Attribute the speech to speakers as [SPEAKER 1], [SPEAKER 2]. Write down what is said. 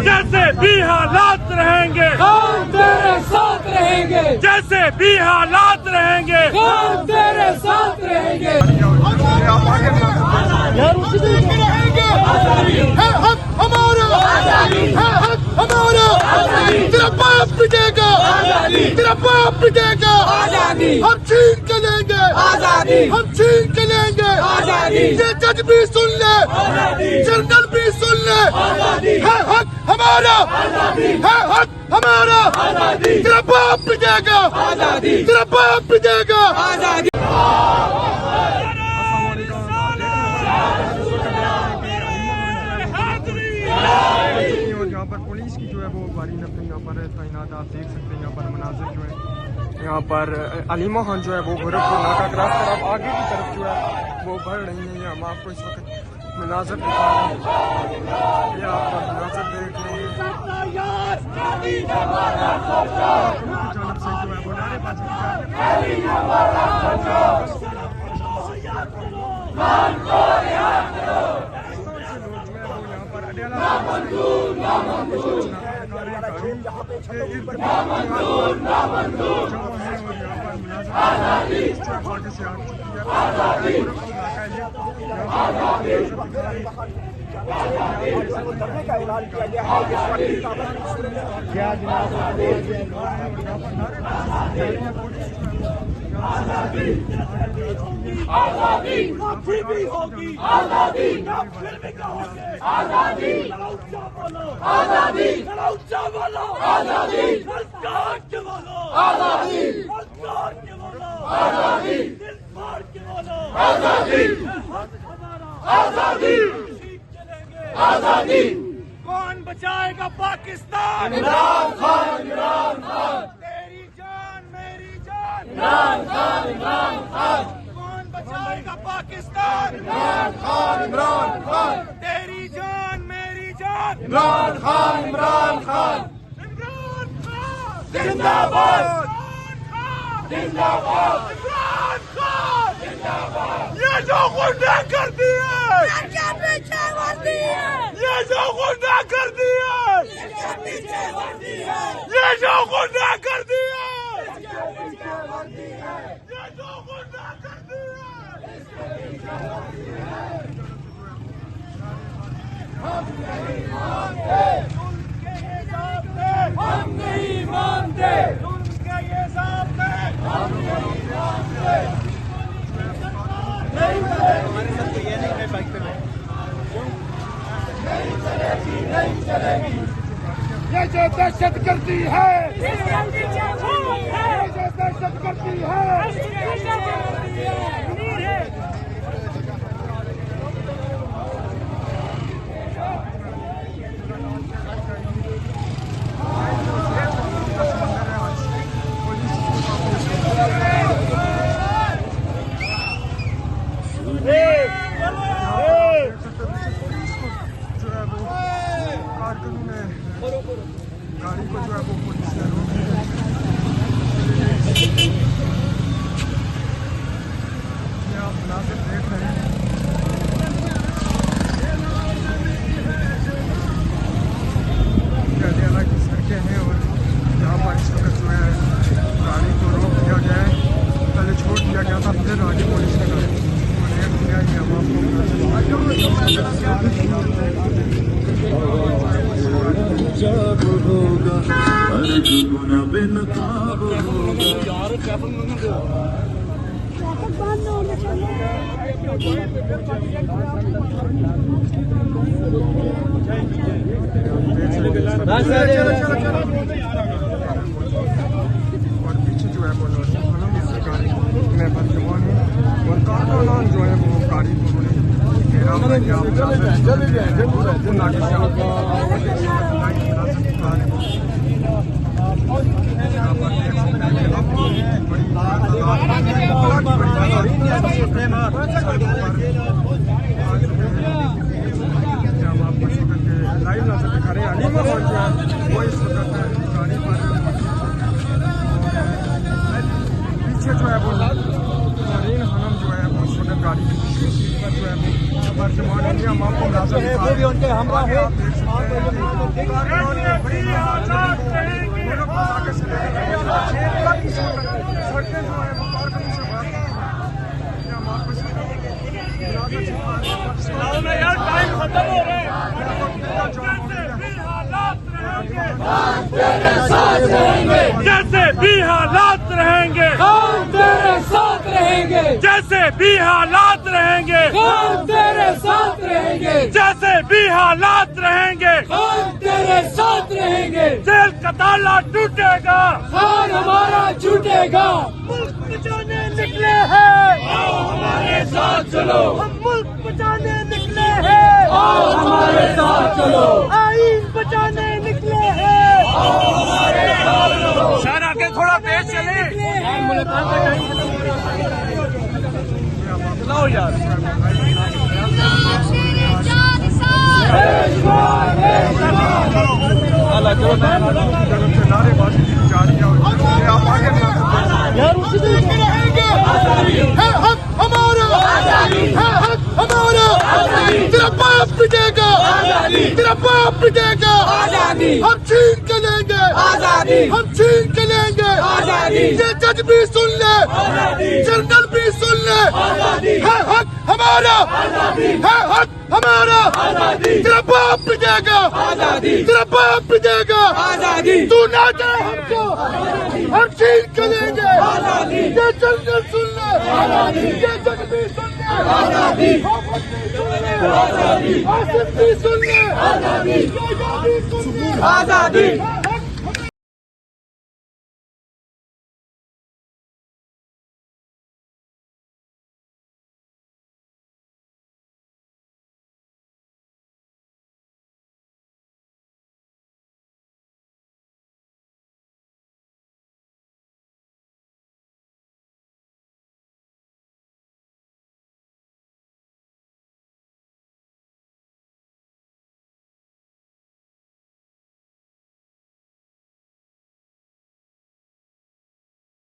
[SPEAKER 1] जैसे भी हालात रहेंगे
[SPEAKER 2] हम तेरे साथ रहेंगे,
[SPEAKER 1] जैसे भी हालात रहेंगे
[SPEAKER 2] हम तेरे साथ रहेंगे।
[SPEAKER 3] है हक हमारा, है हक हमारा। तेरा बाप पिटेगा, तेरा बाप पिटेगा। हम छीन के लेंगे आजादी, हम छीन के लेंगे आजादी। ये जज भी सुन ले, जनरल भी सुन ले। है हक हमारा, है हक हमारा। तेरा बाप पिटेगा, तेरा बाप पिटेगा।
[SPEAKER 4] और यहाँ पर पुलिस की जो है वो बारी अपने यहाँ पर तैनात, आप देख सकते हैं यहाँ पर मनाजिर जो है। यहाँ पर अलीमा खान जो है वो गोरखपुर नाका क्रॉस कर अब आगे की तरफ जो है वो बढ़ रही है। हम आपको इस वक्त मनाजिर दिखा रहे हैं, ये आप मनाजिर देख रहे हैं। जानब से जो है वो नारेबाजी की जा रही है।
[SPEAKER 3] का ऐलान किया गया है। आजादी आजादी भी होगी, आजादी फिर भी कहोगे। आजादी आजादी आजादी सरकार के बोलो, आजादी सरकार के बोलो, आजादी दिल फाड़ के बोलो, आजादी आजादी आजादी। कौन बचाएगा पाकिस्तान? इमरान खान, इमरान खान। तेरी जान मेरी जान, इमरान खान, इमरान खान। कौन बचाएगा पाकिस्तान? इमरान खान, इमरान खान। तेरी जान मेरी जान, इमरान खान, इमरान खान। इमरान खान जिंदाबाद, जिंदाबाद, इमरान खान जिंदाबाद। ये जो गुंडा कर दिए, ये जो गुंडा कर दिया, ये जो गुंडा कर दिया, ये जो गुंडा कर दिया। हम नहीं मानते, उनके ये ज़ाब्ते हम नहीं मानते, उनके ये ज़ाब्ते हम नहीं मानते। नहीं चलेगी, नहीं चलेगी। ये जो दहशत करती है, ये जो दहशत करती है।
[SPEAKER 4] गाड़ी को जो है वो पुलिस ने रोक दिया। ये आप मुनासिब देख रहे हैं। अलियाला की सड़कें हैं और यहाँ पर इस वक्त जो है गाड़ी को रोक दिया गया है। पहले छोड़ दिया गया था, फिर आगे पुलिस ने गाड़ी को रेड दिया। ये हम आपको
[SPEAKER 5] जब होगा हर गुना बेनकाब होगा।
[SPEAKER 4] और पीछे जो है वो सड़कें जो है वो कारखानों से बाहर या वापस
[SPEAKER 1] यार टाइम खत्म हो रहा है। जैसे भी हालात रहेंगे
[SPEAKER 2] हम तेरे साथ रहेंगे
[SPEAKER 1] जैसे भी हालात रहेंगे
[SPEAKER 2] हम तेरे साथ रहेंगे
[SPEAKER 1] जैसे भी हालात रहेंगे
[SPEAKER 2] हम तेरे साथ रहेंगे
[SPEAKER 1] जेल का ताला टूटेगा
[SPEAKER 2] खान हमारा छूटेगा
[SPEAKER 1] मुल्क बचाने निकले हैं
[SPEAKER 2] आओ हमारे साथ चलो
[SPEAKER 1] हम मुल्क बचाने निकले हैं
[SPEAKER 2] आओ हमारे साथ चलो
[SPEAKER 1] आईन बचाने निकले हैं सर आगे थोड़ा तेज चले चलाओ यार
[SPEAKER 4] नारेबाजी जारी है आप आगे
[SPEAKER 3] यार उसी दिन के रहेंगे है हक हमारा है हक हमारा तेरा बाप पिटेगा तेरा बाप पिटेगा हम छीन के लेंगे हम छीन के लेंगे ये जज भी सुन ले जनरल भी सुन ले है हक हमारा है हक हमारा तेरा बाप पिटेगा तेरा बाप पिटेगा तू ना जाए हमको हम छीन के लेंगे ये जनरल सुन ले ये जज भी सुन ले आसिफ भी सुन ले ये भी सुन ले